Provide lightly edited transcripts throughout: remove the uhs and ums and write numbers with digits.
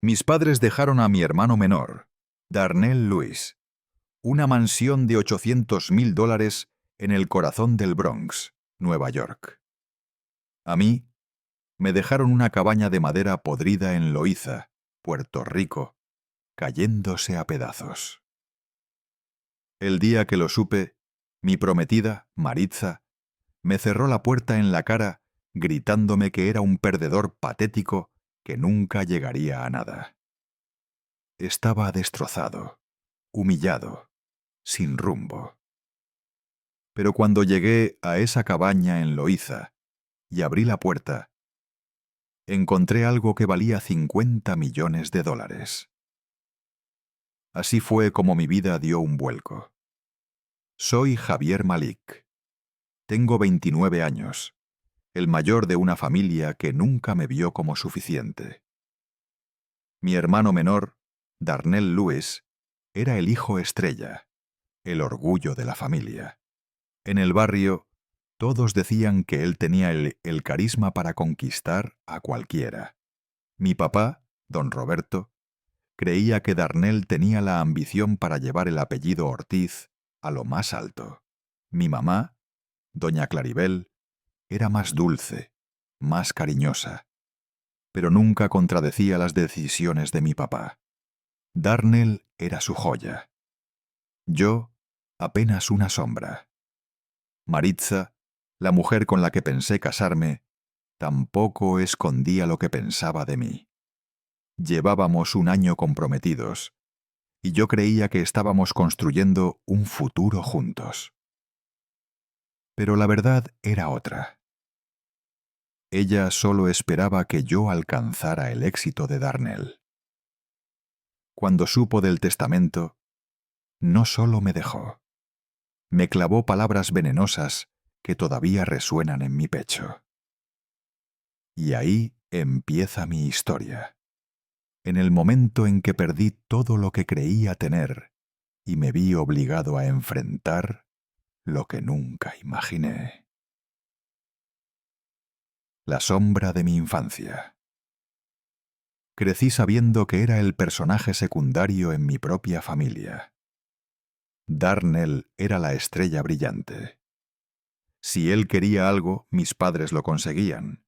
Mis padres dejaron a mi hermano menor, Darnell Lewis, una mansión de $800,000 en el corazón del Bronx, Nueva York. A mí, me dejaron una cabaña de madera podrida en Loíza, Puerto Rico, cayéndose a pedazos. El día que lo supe, mi prometida, Maritza, me cerró la puerta en la cara, gritándome que era un perdedor patético que nunca llegaría a nada. Estaba destrozado, humillado, sin rumbo. Pero cuando llegué a esa cabaña en Loíza y abrí la puerta, encontré algo que valía $50 millones. Así fue como mi vida dio un vuelco. Soy Javier Malik. Tengo 29 años, el mayor de una familia que nunca me vio como suficiente. Mi hermano menor, Darnell Lewis, era el hijo estrella, el orgullo de la familia. En el barrio, todos decían que él tenía el carisma para conquistar a cualquiera. Mi papá, don Roberto, creía que Darnell tenía la ambición para llevar el apellido Ortiz a lo más alto. Mi mamá, doña Claribel, era más dulce, más cariñosa, pero nunca contradecía las decisiones de mi papá. Darnell era su joya. Yo, apenas una sombra. Maritza, la mujer con la que pensé casarme, tampoco escondía lo que pensaba de mí. Llevábamos un año comprometidos, y yo creía que estábamos construyendo un futuro juntos. Pero la verdad era otra. Ella solo esperaba que yo alcanzara el éxito de Darnell. Cuando supo del testamento, no solo me dejó, me clavó palabras venenosas que todavía resuenan en mi pecho. Y ahí empieza mi historia. En el momento en que perdí todo lo que creía tener y me vi obligado a enfrentar lo que nunca imaginé. La sombra de mi infancia. Crecí sabiendo que era el personaje secundario en mi propia familia. Darnell era la estrella brillante. Si él quería algo, mis padres lo conseguían.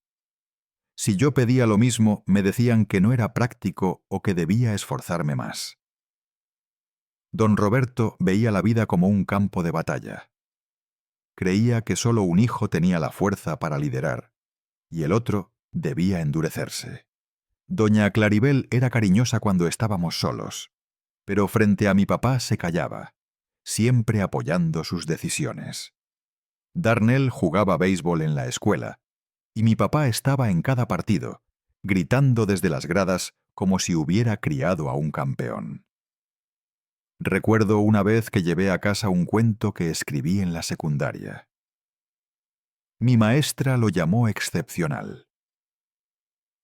Si yo pedía lo mismo, me decían que no era práctico o que debía esforzarme más. Don Roberto veía la vida como un campo de batalla. Creía que solo un hijo tenía la fuerza para liderar, y el otro debía endurecerse. Doña Claribel era cariñosa cuando estábamos solos, pero frente a mi papá se callaba, siempre apoyando sus decisiones. Darnell jugaba béisbol en la escuela, y mi papá estaba en cada partido, gritando desde las gradas como si hubiera criado a un campeón. Recuerdo una vez que llevé a casa un cuento que escribí en la secundaria. Mi maestra lo llamó excepcional.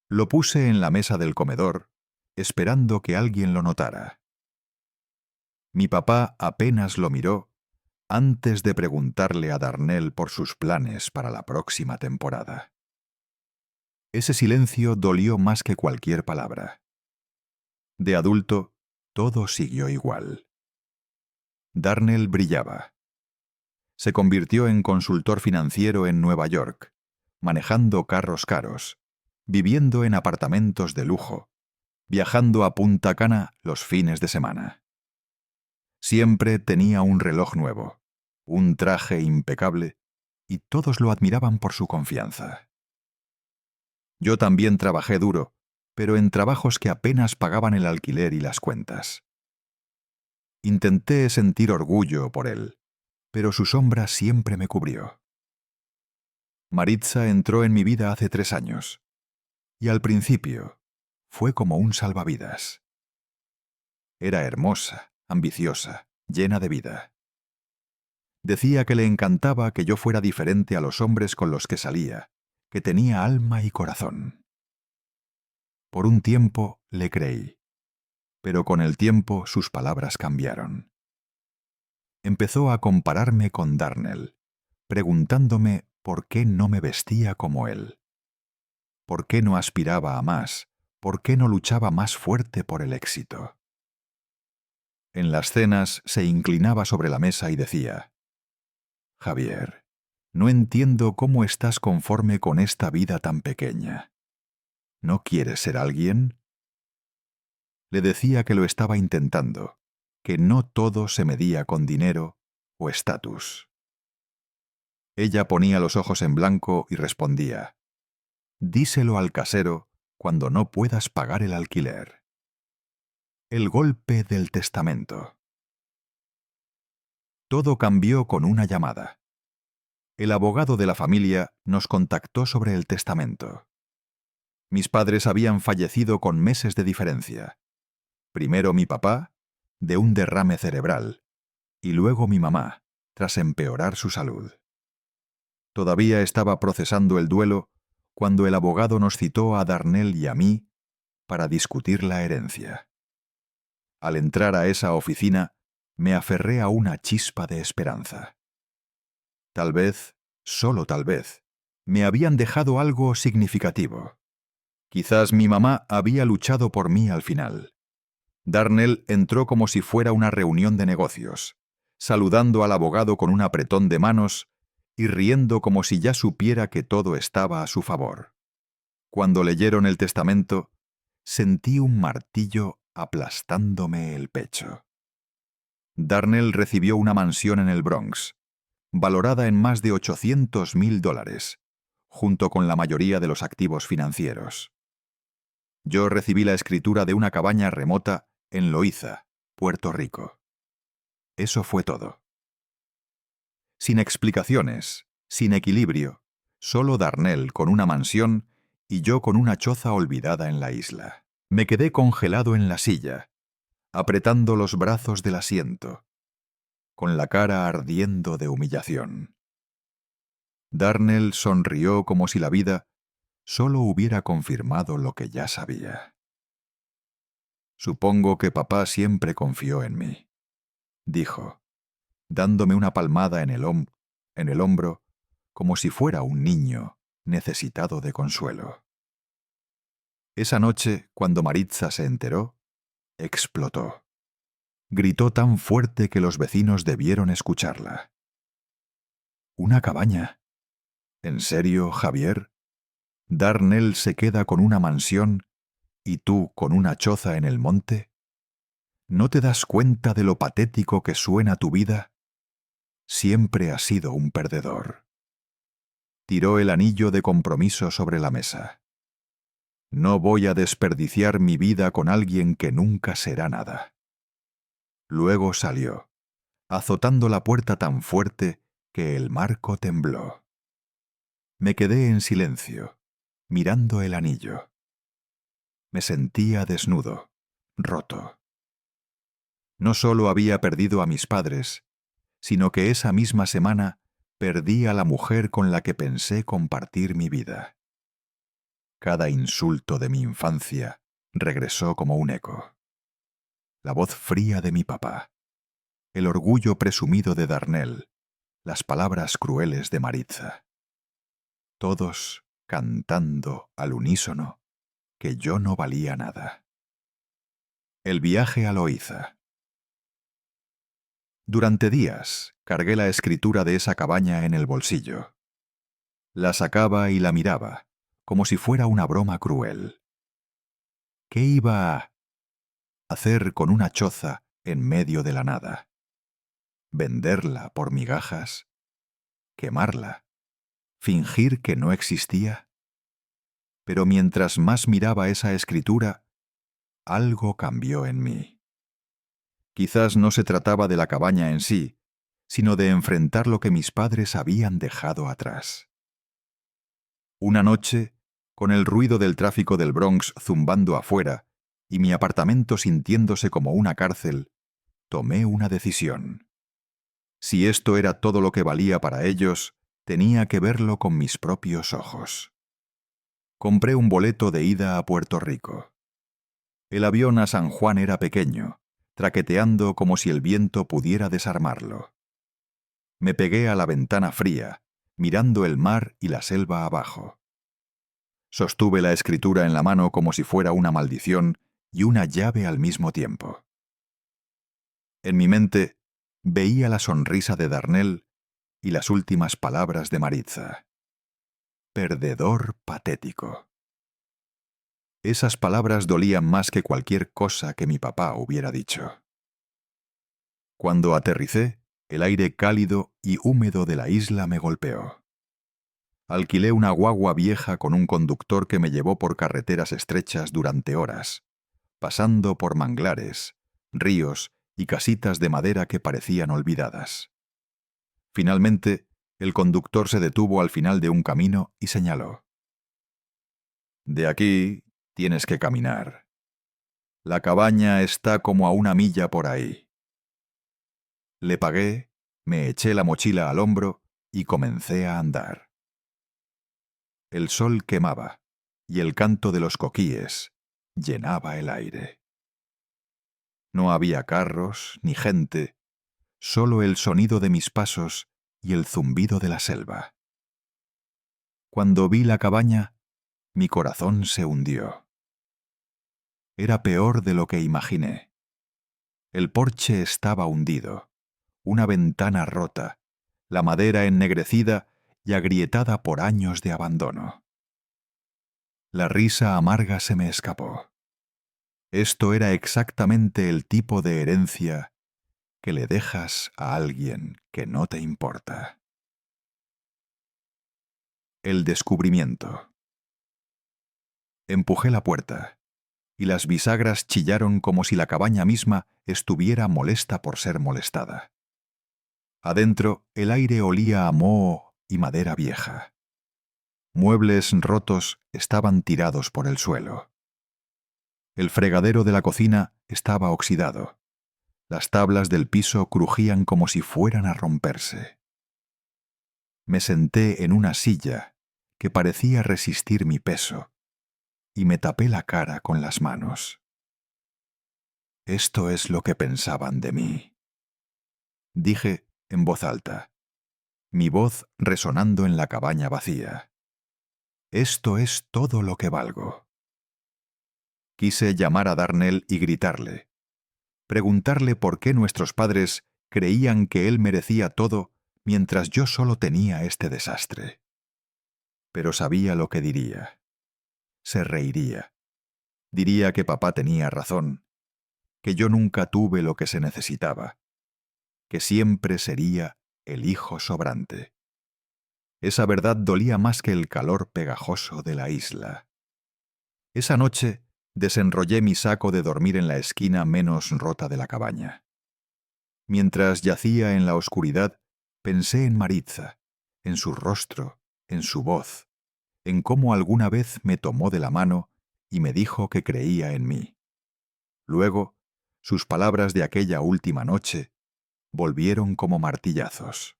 Lo puse en la mesa del comedor, esperando que alguien lo notara. Mi papá apenas lo miró antes de preguntarle a Darnell por sus planes para la próxima temporada. Ese silencio dolió más que cualquier palabra. De adulto, todo siguió igual. Darnell brillaba. Se convirtió en consultor financiero en Nueva York, manejando carros caros, viviendo en apartamentos de lujo, viajando a Punta Cana los fines de semana. Siempre tenía un reloj nuevo, un traje impecable, y todos lo admiraban por su confianza. Yo también trabajé duro, pero en trabajos que apenas pagaban el alquiler y las cuentas. Intenté sentir orgullo por él, pero su sombra siempre me cubrió. Maritza entró en mi vida hace 3 años, y al principio fue como un salvavidas. Era hermosa, ambiciosa, llena de vida. Decía que le encantaba que yo fuera diferente a los hombres con los que salía, que tenía alma y corazón. Por un tiempo le creí, pero con el tiempo sus palabras cambiaron. Empezó a compararme con Darnell, preguntándome por qué no me vestía como él, por qué no aspiraba a más, ¿por qué no luchaba más fuerte por el éxito? En las cenas se inclinaba sobre la mesa y decía: Javier, no entiendo cómo estás conforme con esta vida tan pequeña. ¿No quieres ser alguien? Le decía que lo estaba intentando, que no todo se medía con dinero o estatus. Ella ponía los ojos en blanco y respondía: díselo al casero cuando no puedas pagar el alquiler. El golpe del testamento. Todo cambió con una llamada. El abogado de la familia nos contactó sobre el testamento. Mis padres habían fallecido con meses de diferencia. Primero mi papá, de un derrame cerebral, y luego mi mamá, tras empeorar su salud. Todavía estaba procesando el duelo cuando el abogado nos citó a Darnell y a mí para discutir la herencia. Al entrar a esa oficina, me aferré a una chispa de esperanza. Tal vez, solo tal vez, me habían dejado algo significativo. Quizás mi mamá había luchado por mí al final. Darnell entró como si fuera una reunión de negocios, saludando al abogado con un apretón de manos y riendo como si ya supiera que todo estaba a su favor. Cuando leyeron el testamento, sentí un martillo aplastándome el pecho. Darnell recibió una mansión en el Bronx, valorada en más de $800,000, junto con la mayoría de los activos financieros. Yo recibí la escritura de una cabaña remota en Loíza, Puerto Rico. Eso fue todo. Sin explicaciones, sin equilibrio, solo Darnell con una mansión y yo con una choza olvidada en la isla. Me quedé congelado en la silla, apretando los brazos del asiento, con la cara ardiendo de humillación. Darnell sonrió como si la vida solo hubiera confirmado lo que ya sabía. Supongo que papá siempre confió en mí, dijo, dándome una palmada en el hombro, como si fuera un niño necesitado de consuelo. Esa noche, cuando Maritza se enteró, explotó. Gritó tan fuerte que los vecinos debieron escucharla. ¿Una cabaña? ¿En serio, Javier? ¿Darnell se queda con una mansión y tú con una choza en el monte? ¿No te das cuenta de lo patético que suena tu vida? Siempre has sido un perdedor. Tiró el anillo de compromiso sobre la mesa. No voy a desperdiciar mi vida con alguien que nunca será nada. Luego salió, azotando la puerta tan fuerte que el marco tembló. Me quedé en silencio, mirando el anillo. Me sentía desnudo, roto. No solo había perdido a mis padres, sino que esa misma semana perdí a la mujer con la que pensé compartir mi vida. Cada insulto de mi infancia regresó como un eco. La voz fría de mi papá, el orgullo presumido de Darnell, las palabras crueles de Maritza. Todos cantando al unísono que yo no valía nada. El viaje a Loíza. Durante días cargué la escritura de esa cabaña en el bolsillo. La sacaba y la miraba, como si fuera una broma cruel. ¿Qué iba a hacer con una choza en medio de la nada? ¿Venderla por migajas? ¿Quemarla? ¿Fingir que no existía? Pero mientras más miraba esa escritura, algo cambió en mí. Quizás no se trataba de la cabaña en sí, sino de enfrentar lo que mis padres habían dejado atrás. Una noche, con el ruido del tráfico del Bronx zumbando afuera y mi apartamento sintiéndose como una cárcel, tomé una decisión. Si esto era todo lo que valía para ellos, tenía que verlo con mis propios ojos. Compré un boleto de ida a Puerto Rico. El avión a San Juan era pequeño, traqueteando como si el viento pudiera desarmarlo. Me pegué a la ventana fría, mirando el mar y la selva abajo. Sostuve la escritura en la mano como si fuera una maldición y una llave al mismo tiempo. En mi mente veía la sonrisa de Darnell y las últimas palabras de Maritza. Perdedor patético. Esas palabras dolían más que cualquier cosa que mi papá hubiera dicho. Cuando aterricé, el aire cálido y húmedo de la isla me golpeó. Alquilé una guagua vieja con un conductor que me llevó por carreteras estrechas durante horas, pasando por manglares, ríos y casitas de madera que parecían olvidadas. Finalmente, el conductor se detuvo al final de un camino y señaló: «De aquí tienes que caminar. La cabaña está como a 1 milla por ahí». Le pagué, me eché la mochila al hombro y comencé a andar. El sol quemaba y el canto de los coquíes llenaba el aire. No había carros ni gente, solo el sonido de mis pasos y el zumbido de la selva. Cuando vi la cabaña, mi corazón se hundió. Era peor de lo que imaginé. El porche estaba hundido, una ventana rota, la madera ennegrecida y agrietada por años de abandono. La risa amarga se me escapó. Esto era exactamente el tipo de herencia que le dejas a alguien que no te importa. El descubrimiento. Empujé la puerta, y las bisagras chillaron como si la cabaña misma estuviera molesta por ser molestada. Adentro, el aire olía a moho y madera vieja. Muebles rotos estaban tirados por el suelo. El fregadero de la cocina estaba oxidado. Las tablas del piso crujían como si fueran a romperse. Me senté en una silla que parecía resistir mi peso y me tapé la cara con las manos. Esto es lo que pensaban de mí, dije en voz alta, mi voz resonando en la cabaña vacía. Esto es todo lo que valgo. Quise llamar a Darnell y gritarle, preguntarle por qué nuestros padres creían que él merecía todo mientras yo solo tenía este desastre. Pero sabía lo que diría. Se reiría. Diría que papá tenía razón, que yo nunca tuve lo que se necesitaba, que siempre sería el hijo sobrante. Esa verdad dolía más que el calor pegajoso de la isla. Esa noche desenrollé mi saco de dormir en la esquina menos rota de la cabaña. Mientras yacía en la oscuridad, pensé en Maritza, en su rostro, en su voz, en cómo alguna vez me tomó de la mano y me dijo que creía en mí. Luego, sus palabras de aquella última noche volvieron como martillazos.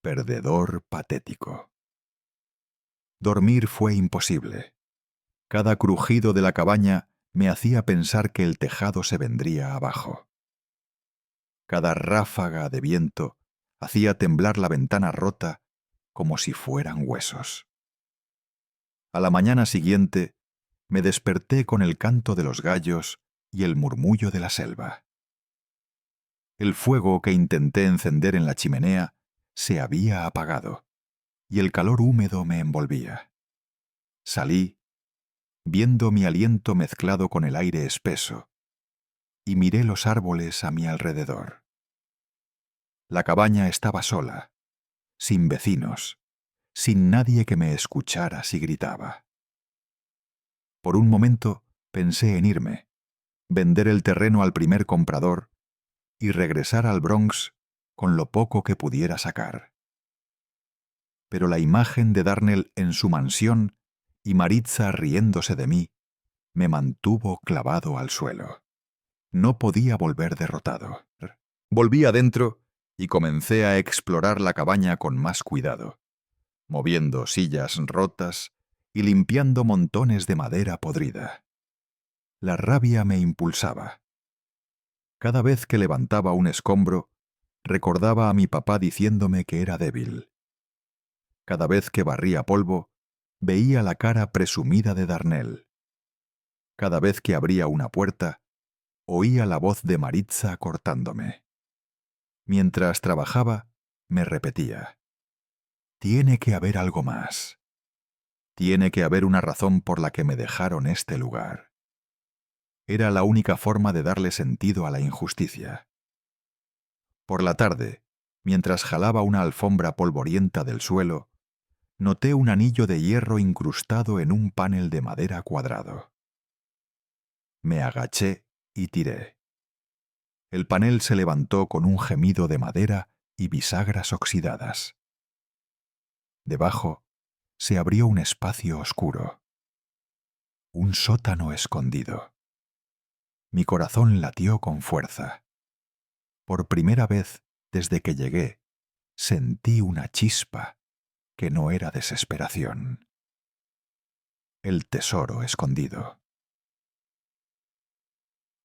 Perdedor patético. Dormir fue imposible. Cada crujido de la cabaña me hacía pensar que el tejado se vendría abajo. Cada ráfaga de viento hacía temblar la ventana rota como si fueran huesos. A la mañana siguiente me desperté con el canto de los gallos y el murmullo de la selva. El fuego que intenté encender en la chimenea se había apagado, y el calor húmedo me envolvía. Salí, viendo mi aliento mezclado con el aire espeso, y miré los árboles a mi alrededor. La cabaña estaba sola, sin vecinos, sin nadie que me escuchara si gritaba. Por un momento pensé en irme, vender el terreno al primer comprador y regresar al Bronx con lo poco que pudiera sacar. Pero la imagen de Darnell en su mansión y Maritza riéndose de mí me mantuvo clavado al suelo. No podía volver derrotado. Volví adentro y comencé a explorar la cabaña con más cuidado, moviendo sillas rotas y limpiando montones de madera podrida. La rabia me impulsaba. Cada vez que levantaba un escombro, recordaba a mi papá diciéndome que era débil. Cada vez que barría polvo, veía la cara presumida de Darnell. Cada vez que abría una puerta, oía la voz de Maritza cortándome. Mientras trabajaba, me repetía: «Tiene que haber algo más. Tiene que haber una razón por la que me dejaron este lugar». Era la única forma de darle sentido a la injusticia. Por la tarde, mientras jalaba una alfombra polvorienta del suelo, noté un anillo de hierro incrustado en un panel de madera cuadrado. Me agaché y tiré. El panel se levantó con un gemido de madera y bisagras oxidadas. Debajo se abrió un espacio oscuro. Un sótano escondido. Mi corazón latió con fuerza. Por primera vez desde que llegué, sentí una chispa que no era desesperación. El tesoro escondido.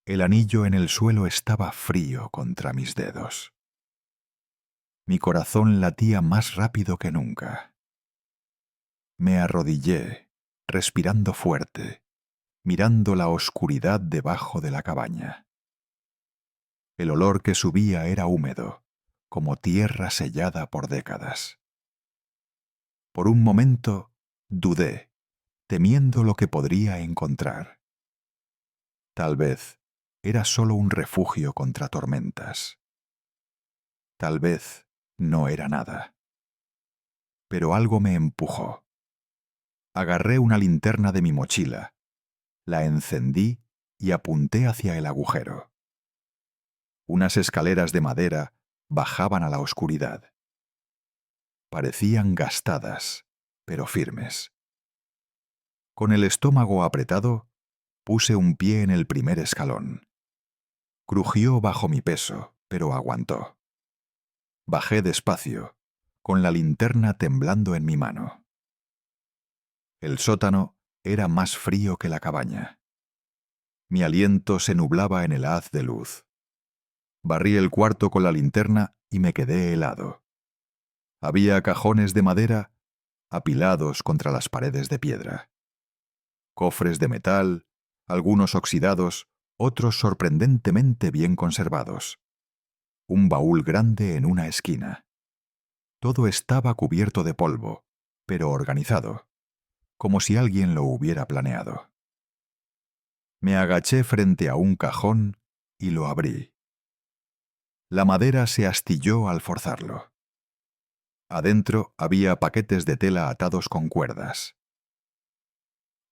El anillo en el suelo estaba frío contra mis dedos. Mi corazón latía más rápido que nunca. Me arrodillé, respirando fuerte, mirando la oscuridad debajo de la cabaña. El olor que subía era húmedo, como tierra sellada por décadas. Por un momento dudé, temiendo lo que podría encontrar. Tal vez era solo un refugio contra tormentas. Tal vez no era nada. Pero algo me empujó. Agarré una linterna de mi mochila, la encendí y apunté hacia el agujero. Unas escaleras de madera bajaban a la oscuridad. Parecían gastadas, pero firmes. Con el estómago apretado, puse un pie en el primer escalón. Crujió bajo mi peso, pero aguantó. Bajé despacio, con la linterna temblando en mi mano. El sótano era más frío que la cabaña. Mi aliento se nublaba en el haz de luz. Barrí el cuarto con la linterna y me quedé helado. Había cajones de madera apilados contra las paredes de piedra. Cofres de metal, algunos oxidados, otros sorprendentemente bien conservados. Un baúl grande en una esquina. Todo estaba cubierto de polvo, pero organizado, como si alguien lo hubiera planeado. Me agaché frente a un cajón y lo abrí. La madera se astilló al forzarlo. Adentro había paquetes de tela atados con cuerdas.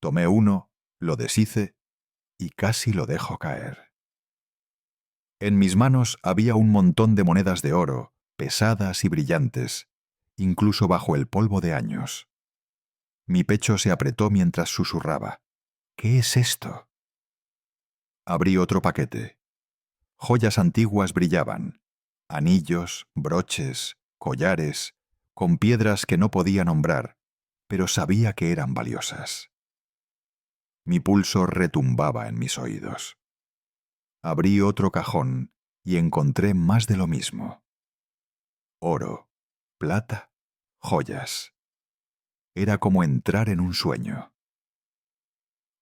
Tomé uno, lo deshice y casi lo dejo caer. En mis manos había un montón de monedas de oro, pesadas y brillantes, incluso bajo el polvo de años. Mi pecho se apretó mientras susurraba: «¿Qué es esto?». Abrí otro paquete. Joyas antiguas brillaban, anillos, broches, collares, con piedras que no podía nombrar, pero sabía que eran valiosas. Mi pulso retumbaba en mis oídos. Abrí otro cajón y encontré más de lo mismo. Oro, plata, joyas. Era como entrar en un sueño.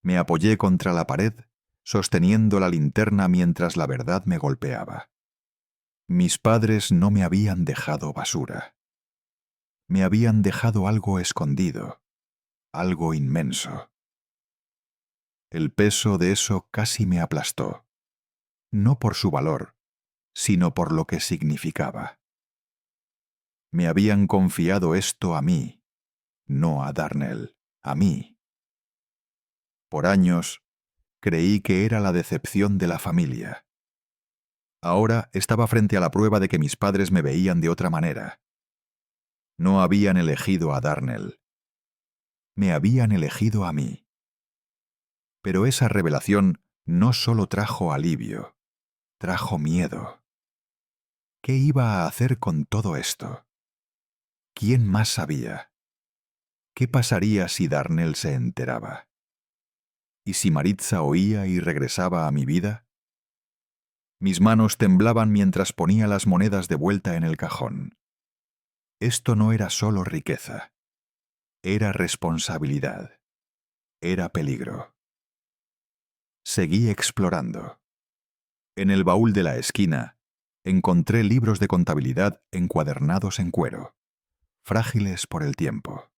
Me apoyé contra la pared, sosteniendo la linterna mientras la verdad me golpeaba. Mis padres no me habían dejado basura. Me habían dejado algo escondido, algo inmenso. El peso de eso casi me aplastó, no por su valor, sino por lo que significaba. Me habían confiado esto a mí, no a Darnell, a mí. Por años, creí que era la decepción de la familia. Ahora estaba frente a la prueba de que mis padres me veían de otra manera. No habían elegido a Darnell. Me habían elegido a mí. Pero esa revelación no solo trajo alivio, trajo miedo. ¿Qué iba a hacer con todo esto? ¿Quién más sabía? ¿Qué pasaría si Darnell se enteraba? ¿Y si Maritza oía y regresaba a mi vida? Mis manos temblaban mientras ponía las monedas de vuelta en el cajón. Esto no era solo riqueza. Era responsabilidad. Era peligro. Seguí explorando. En el baúl de la esquina encontré libros de contabilidad encuadernados en cuero, frágiles por el tiempo.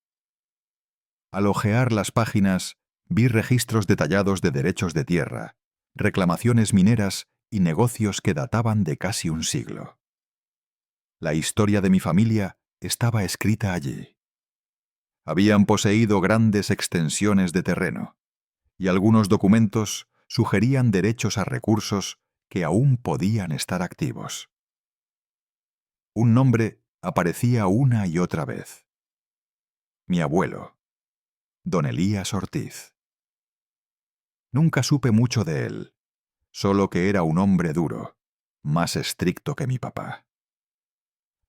Al hojear las páginas, vi registros detallados de derechos de tierra, reclamaciones mineras y negocios que databan de casi un siglo. La historia de mi familia estaba escrita allí. Habían poseído grandes extensiones de terreno, y algunos documentos sugerían derechos a recursos que aún podían estar activos. Un nombre aparecía una y otra vez. Mi abuelo, don Elías Ortiz. Nunca supe mucho de él, solo que era un hombre duro, más estricto que mi papá.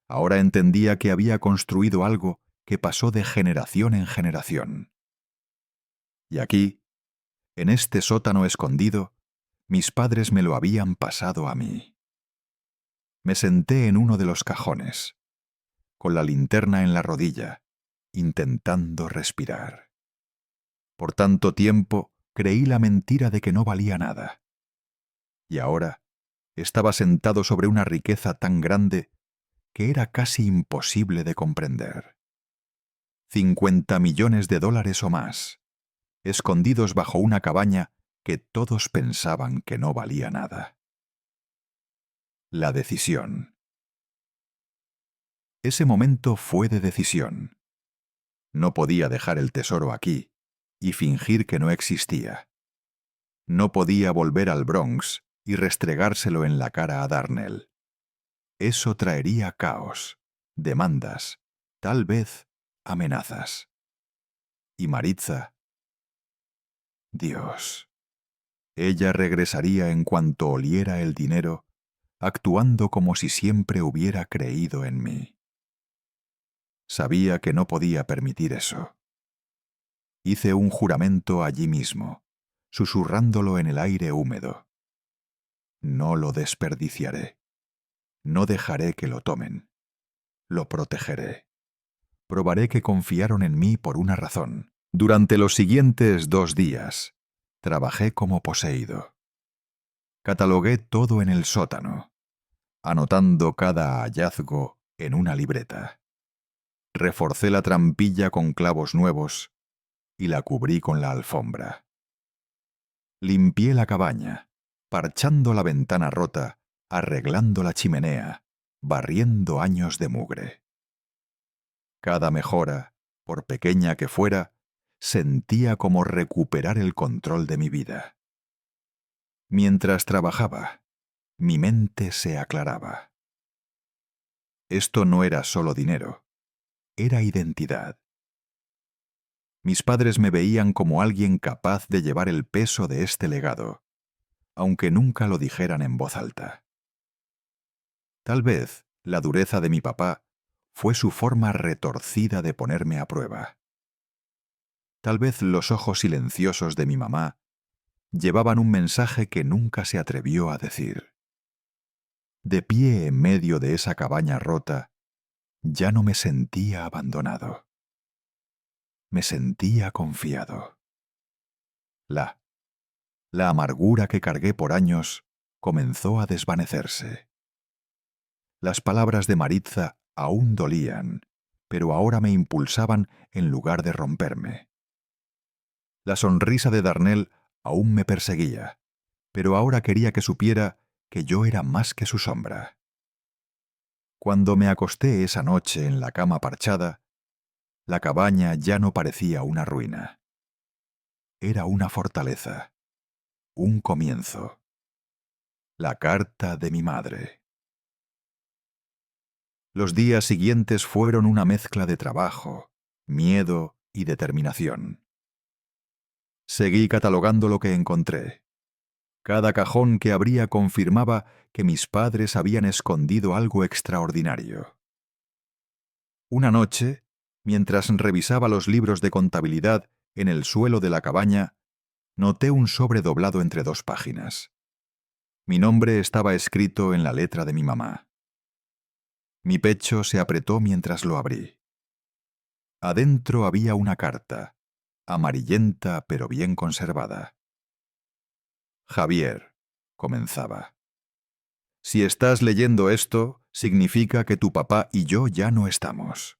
Ahora entendía que había construido algo que pasó de generación en generación. Y aquí, en este sótano escondido, mis padres me lo habían pasado a mí. Me senté en uno de los cajones, con la linterna en la rodilla, intentando respirar. Por tanto tiempo creí la mentira de que no valía nada. Y ahora estaba sentado sobre una riqueza tan grande que era casi imposible de comprender. 50 millones de dólares o más, escondidos bajo una cabaña que todos pensaban que no valía nada. La decisión. Ese momento fue de decisión. No podía dejar el tesoro aquí y fingir que no existía. No podía volver al Bronx y restregárselo en la cara a Darnell. Eso traería caos, demandas, tal vez amenazas. Y Maritza, Dios, ella regresaría en cuanto oliera el dinero, actuando como si siempre hubiera creído en mí. Sabía que no podía permitir eso. Hice un juramento allí mismo, susurrándolo en el aire húmedo. No lo desperdiciaré. No dejaré que lo tomen. Lo protegeré. Probaré que confiaron en mí por una razón. Durante los siguientes 2 días, trabajé como poseído. Catalogué todo en el sótano, anotando cada hallazgo en una libreta. Reforcé la trampilla con clavos nuevos y la cubrí con la alfombra. Limpié la cabaña, parchando la ventana rota, arreglando la chimenea, barriendo años de mugre. Cada mejora, por pequeña que fuera, sentía como recuperar el control de mi vida. Mientras trabajaba, mi mente se aclaraba. Esto no era solo dinero, era identidad. Mis padres me veían como alguien capaz de llevar el peso de este legado, aunque nunca lo dijeran en voz alta. Tal vez la dureza de mi papá fue su forma retorcida de ponerme a prueba. Tal vez los ojos silenciosos de mi mamá llevaban un mensaje que nunca se atrevió a decir. De pie en medio de esa cabaña rota, ya no me sentía abandonado. Me sentía confiado. La amargura que cargué por años comenzó a desvanecerse. Las palabras de Maritza aún dolían, pero ahora me impulsaban en lugar de romperme. La sonrisa de Darnell aún me perseguía, pero ahora quería que supiera que yo era más que su sombra. Cuando me acosté esa noche en la cama parchada, la cabaña ya no parecía una ruina. Era una fortaleza, un comienzo. La carta de mi madre. Los días siguientes fueron una mezcla de trabajo, miedo y determinación. Seguí catalogando lo que encontré. Cada cajón que abría confirmaba que mis padres habían escondido algo extraordinario. Una noche, mientras revisaba los libros de contabilidad en el suelo de la cabaña, noté un sobre doblado entre 2 páginas. Mi nombre estaba escrito en la letra de mi mamá. Mi pecho se apretó mientras lo abrí. Adentro había una carta, amarillenta pero bien conservada. Javier, comenzaba. Si estás leyendo esto, significa que tu papá y yo ya no estamos.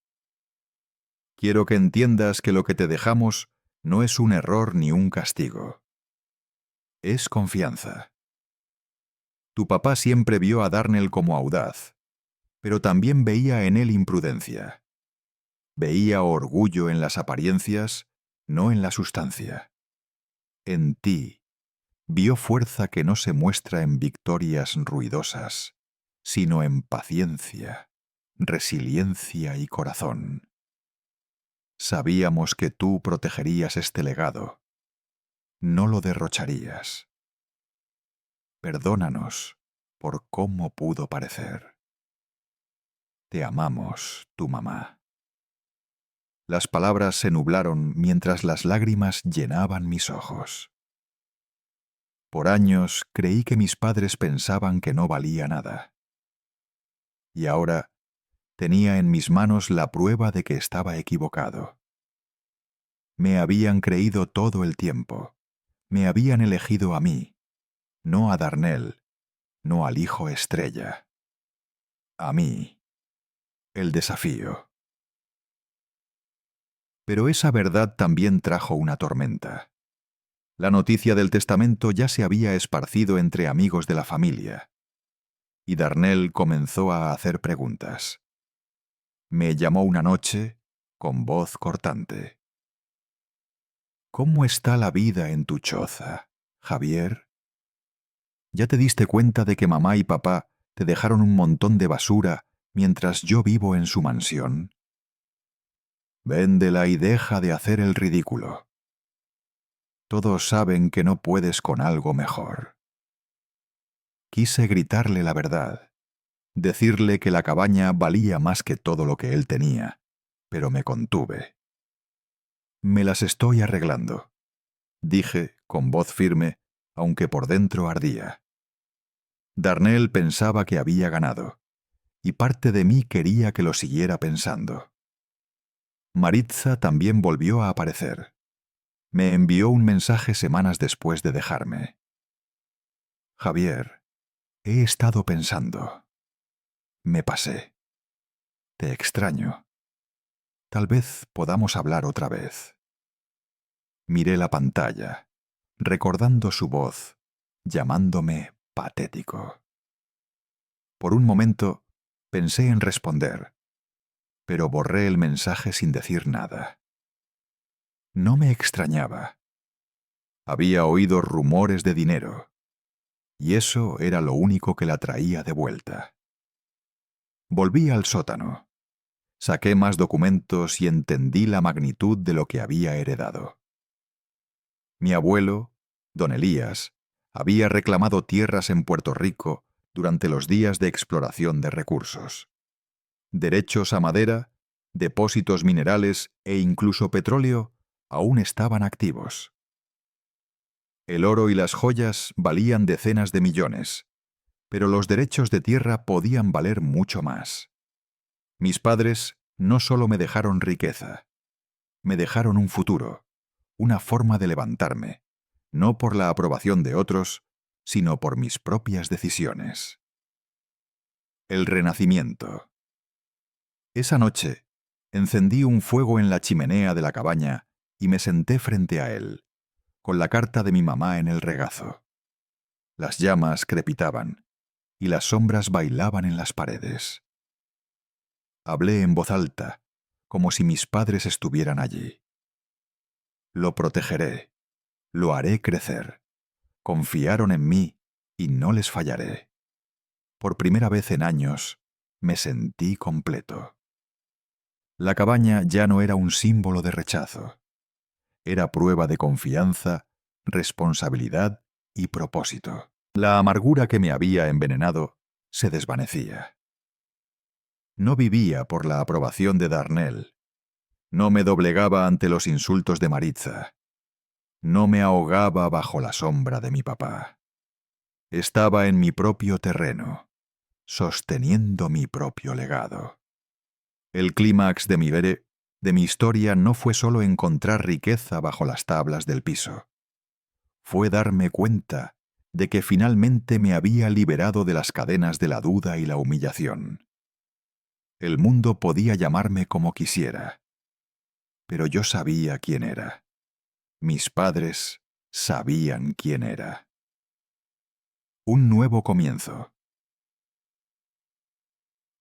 Quiero que entiendas que lo que te dejamos no es un error ni un castigo. Es confianza. Tu papá siempre vio a Darnell como audaz, pero también veía en él imprudencia. Veía orgullo en las apariencias, no en la sustancia. En ti, vio fuerza que no se muestra en victorias ruidosas, sino en paciencia, resiliencia y corazón. Sabíamos que tú protegerías este legado, no lo derrocharías. Perdónanos por cómo pudo parecer. Te amamos, tu mamá. Las palabras se nublaron mientras las lágrimas llenaban mis ojos. Por años creí que mis padres pensaban que no valía nada. Y ahora tenía en mis manos la prueba de que estaba equivocado. Me habían creído todo el tiempo. Me habían elegido a mí, no a Darnell, no al hijo estrella. A mí, el desafío. Pero esa verdad también trajo una tormenta. La noticia del testamento ya se había esparcido entre amigos de la familia, y Darnell comenzó a hacer preguntas. Me llamó una noche con voz cortante. ¿Cómo está la vida en tu choza, Javier? ¿Ya te diste cuenta de que mamá y papá te dejaron un montón de basura mientras yo vivo en su mansión? Véndela y deja de hacer el ridículo. Todos saben que no puedes con algo mejor. Quise gritarle la verdad, decirle que la cabaña valía más que todo lo que él tenía, pero me contuve. Me las estoy arreglando, dije con voz firme, aunque por dentro ardía. Darnell pensaba que había ganado, y parte de mí quería que lo siguiera pensando. Maritza también volvió a aparecer. Me envió un mensaje semanas después de dejarme. Javier, he estado pensando. Me pasé. Te extraño. Tal vez podamos hablar otra vez. Miré la pantalla, recordando su voz, llamándome patético. Por un momento pensé en responder, pero borré el mensaje sin decir nada. No me extrañaba. Había oído rumores de dinero, y eso era lo único que la traía de vuelta. Volví al sótano. Saqué más documentos y entendí la magnitud de lo que había heredado. Mi abuelo, don Elías, había reclamado tierras en Puerto Rico durante los días de exploración de recursos. Derechos a madera, depósitos minerales e incluso petróleo aún estaban activos. El oro y las joyas valían decenas de millones, pero los derechos de tierra podían valer mucho más. Mis padres no solo me dejaron riqueza, me dejaron un futuro, una forma de levantarme, no por la aprobación de otros, sino por mis propias decisiones. El renacimiento. Esa noche, encendí un fuego en la chimenea de la cabaña y me senté frente a él, con la carta de mi mamá en el regazo. Las llamas crepitaban, y las sombras bailaban en las paredes. Hablé en voz alta, como si mis padres estuvieran allí. Lo protegeré, lo haré crecer. Confiaron en mí y no les fallaré. Por primera vez en años, me sentí completo. La cabaña ya no era un símbolo de rechazo. Era prueba de confianza, responsabilidad y propósito. La amargura que me había envenenado se desvanecía. No vivía por la aprobación de Darnell. No me doblegaba ante los insultos de Maritza. No me ahogaba bajo la sombra de mi papá. Estaba en mi propio terreno, sosteniendo mi propio legado. El clímax de mi de mi historia no fue solo encontrar riqueza bajo las tablas del piso. Fue darme cuenta de que finalmente me había liberado de las cadenas de la duda y la humillación. El mundo podía llamarme como quisiera, pero yo sabía quién era. Mis padres sabían quién era. Un nuevo comienzo.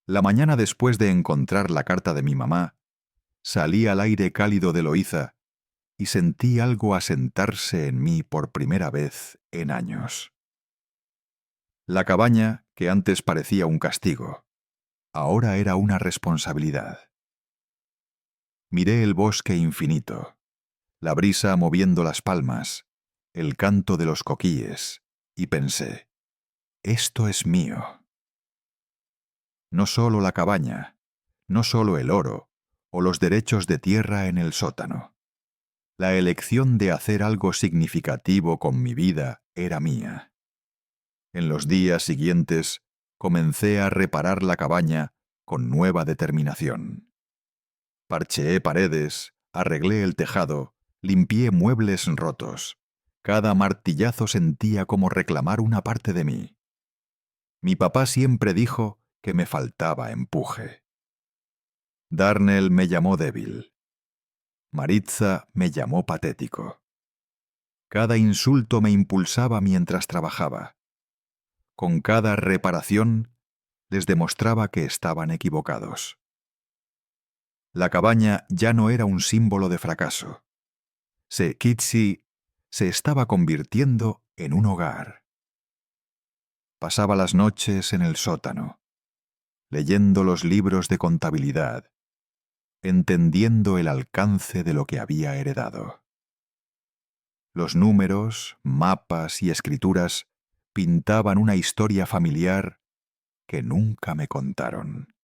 La mañana después de encontrar la carta de mi mamá, salí al aire cálido de Loíza y sentí algo asentarse en mí por primera vez en años. La cabaña, que antes parecía un castigo, ahora era una responsabilidad. Miré el bosque infinito, la brisa moviendo las palmas, el canto de los coquíes, y pensé, esto es mío. No solo la cabaña, no solo el oro, o los derechos de tierra en el sótano. La elección de hacer algo significativo con mi vida era mía. En los días siguientes, comencé a reparar la cabaña con nueva determinación. Parcheé paredes, arreglé el tejado, limpié muebles rotos. Cada martillazo sentía como reclamar una parte de mí. Mi papá siempre dijo que me faltaba empuje. Darnell me llamó débil. Maritza me llamó patético. Cada insulto me impulsaba mientras trabajaba. Con cada reparación les demostraba que estaban equivocados. La cabaña ya no era un símbolo de fracaso. Kitsi se estaba convirtiendo en un hogar. Pasaba las noches en el sótano, leyendo los libros de contabilidad, entendiendo el alcance de lo que había heredado. Los números, mapas y escrituras pintaban una historia familiar que nunca me contaron.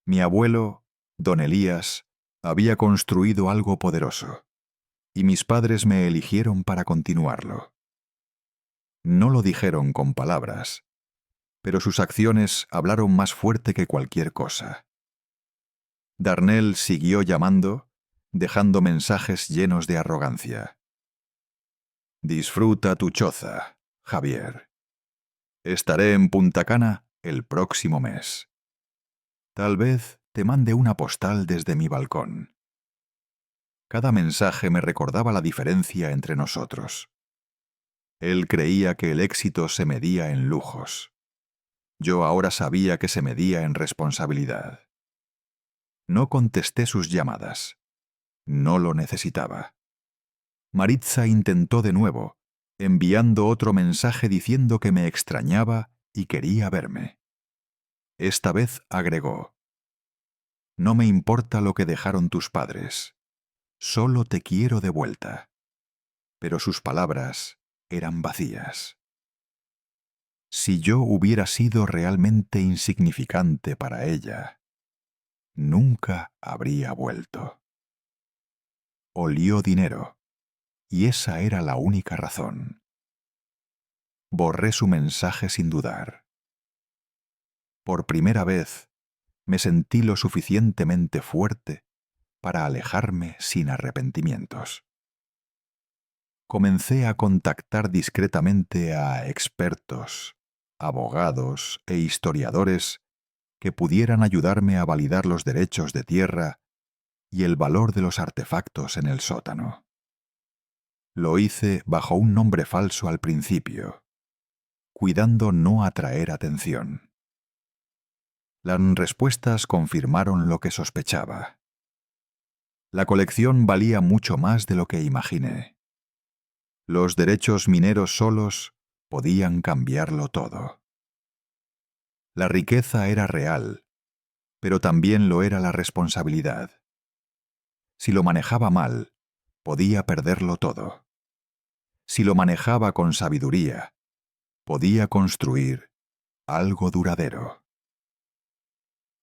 Mi abuelo, don Elías, había construido algo poderoso, y mis padres me eligieron para continuarlo. No lo dijeron con palabras, pero sus acciones hablaron más fuerte que cualquier cosa. Darnell siguió llamando, dejando mensajes llenos de arrogancia. Disfruta tu choza, Javier. Estaré en Punta Cana el próximo mes. Tal vez te mande una postal desde mi balcón. Cada mensaje me recordaba la diferencia entre nosotros. Él creía que el éxito se medía en lujos. Yo ahora sabía que se medía en responsabilidad. No contesté sus llamadas. No lo necesitaba. Maritza intentó de nuevo, enviando otro mensaje diciendo que me extrañaba y quería verme. Esta vez agregó: no me importa lo que dejaron tus padres. Solo te quiero de vuelta. Pero sus palabras eran vacías. Si yo hubiera sido realmente insignificante para ella, nunca habría vuelto. Olió dinero, y esa era la única razón. Borré su mensaje sin dudar. Por primera vez, me sentí lo suficientemente fuerte para alejarme sin arrepentimientos. Comencé a contactar discretamente a expertos, abogados e historiadores que pudieran ayudarme a validar los derechos de tierra y el valor de los artefactos en el sótano. Lo hice bajo un nombre falso al principio, cuidando no atraer atención. Las respuestas confirmaron lo que sospechaba. La colección valía mucho más de lo que imaginé. Los derechos mineros solos podían cambiarlo todo. La riqueza era real, pero también lo era la responsabilidad. Si lo manejaba mal, podía perderlo todo. Si lo manejaba con sabiduría, podía construir algo duradero.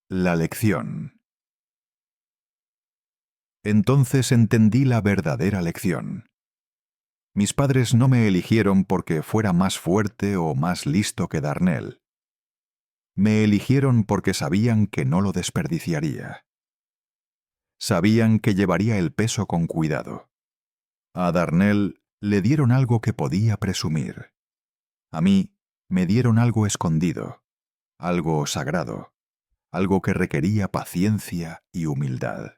La lección. Entonces entendí la verdadera lección. Mis padres no me eligieron porque fuera más fuerte o más listo que Darnell. Me eligieron porque sabían que no lo desperdiciaría. Sabían que llevaría el peso con cuidado. A Darnell le dieron algo que podía presumir. A mí me dieron algo escondido, algo sagrado, algo que requería paciencia y humildad.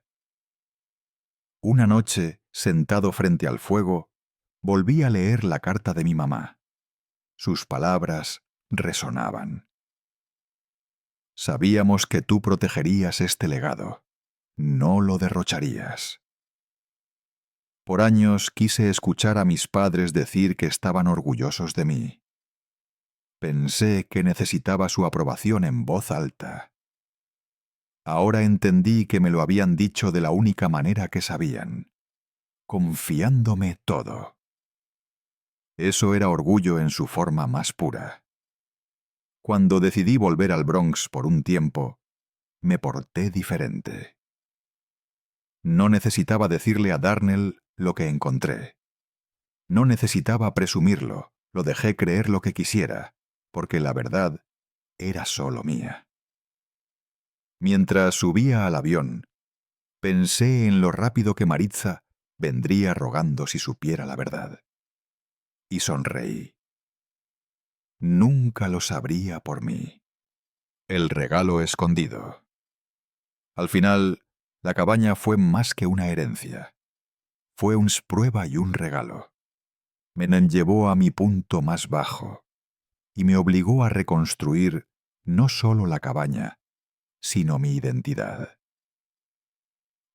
Una noche, sentado frente al fuego, volví a leer la carta de mi mamá. Sus palabras resonaban. Sabíamos que tú protegerías este legado. No lo derrocharías. Por años quise escuchar a mis padres decir que estaban orgullosos de mí. Pensé que necesitaba su aprobación en voz alta. Ahora entendí que me lo habían dicho de la única manera que sabían, confiándome todo. Eso era orgullo en su forma más pura. Cuando decidí volver al Bronx por un tiempo, me porté diferente. No necesitaba decirle a Darnell lo que encontré. No necesitaba presumirlo, lo dejé creer lo que quisiera, porque la verdad era solo mía. Mientras subía al avión, pensé en lo rápido que Maritza vendría rogando si supiera la verdad. Y sonreí. Nunca lo sabría por mí. El regalo escondido. Al final, la cabaña fue más que una herencia. Fue una prueba y un regalo. Me llevó a mi punto más bajo y me obligó a reconstruir no solo la cabaña, sino mi identidad.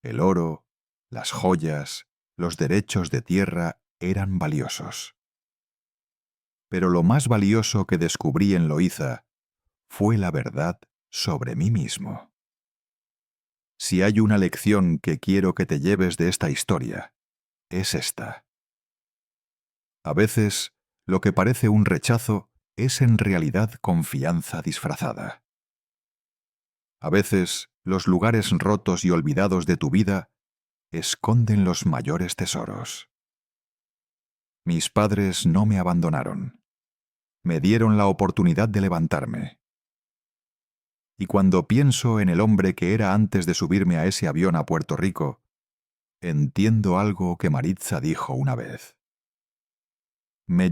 El oro, las joyas, los derechos de tierra eran valiosos. Pero lo más valioso que descubrí en Loíza fue la verdad sobre mí mismo. Si hay una lección que quiero que te lleves de esta historia, es esta. A veces, lo que parece un rechazo es en realidad confianza disfrazada. A veces, los lugares rotos y olvidados de tu vida esconden los mayores tesoros. Mis padres no me abandonaron. Me dieron la oportunidad de levantarme. Y cuando pienso en el hombre que era antes de subirme a ese avión a Puerto Rico, entiendo algo que Maritza dijo una vez. Me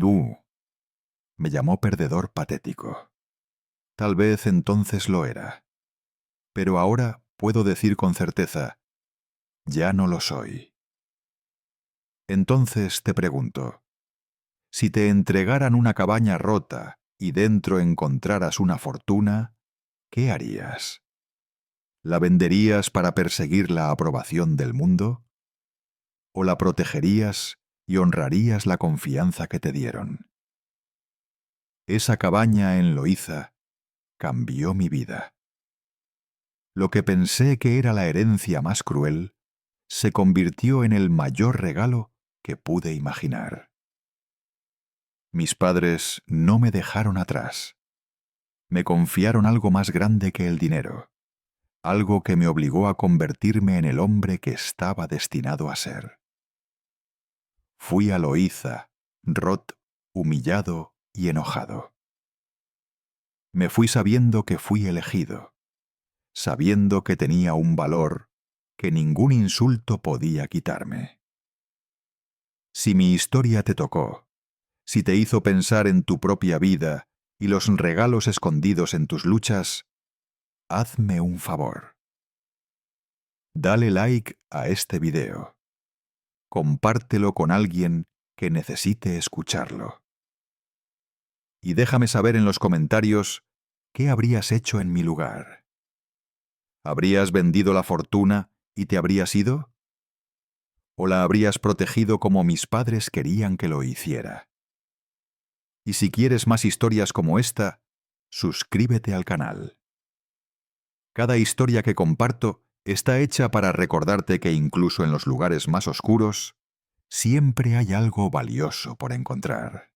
llamó perdedor patético. Tal vez entonces lo era. Pero ahora puedo decir con certeza, ya no lo soy. Entonces te pregunto, si te entregaran una cabaña rota y dentro encontraras una fortuna, ¿qué harías? ¿La venderías para perseguir la aprobación del mundo? ¿O la protegerías y honrarías la confianza que te dieron? Esa cabaña en Loíza cambió mi vida. Lo que pensé que era la herencia más cruel se convirtió en el mayor regalo que pude imaginar. Mis padres no me dejaron atrás. Me confiaron algo más grande que el dinero, algo que me obligó a convertirme en el hombre que estaba destinado a ser. Fui a Loíza, roto, humillado y enojado. Me fui sabiendo que fui elegido, sabiendo que tenía un valor que ningún insulto podía quitarme. Si mi historia te tocó, si te hizo pensar en tu propia vida y los regalos escondidos en tus luchas, hazme un favor. Dale like a este video. Compártelo con alguien que necesite escucharlo. Y déjame saber en los comentarios qué habrías hecho en mi lugar. ¿Habrías vendido la fortuna y te habrías ido? ¿O la habrías protegido como mis padres querían que lo hiciera? Y si quieres más historias como esta, suscríbete al canal. Cada historia que comparto está hecha para recordarte que incluso en los lugares más oscuros, siempre hay algo valioso por encontrar.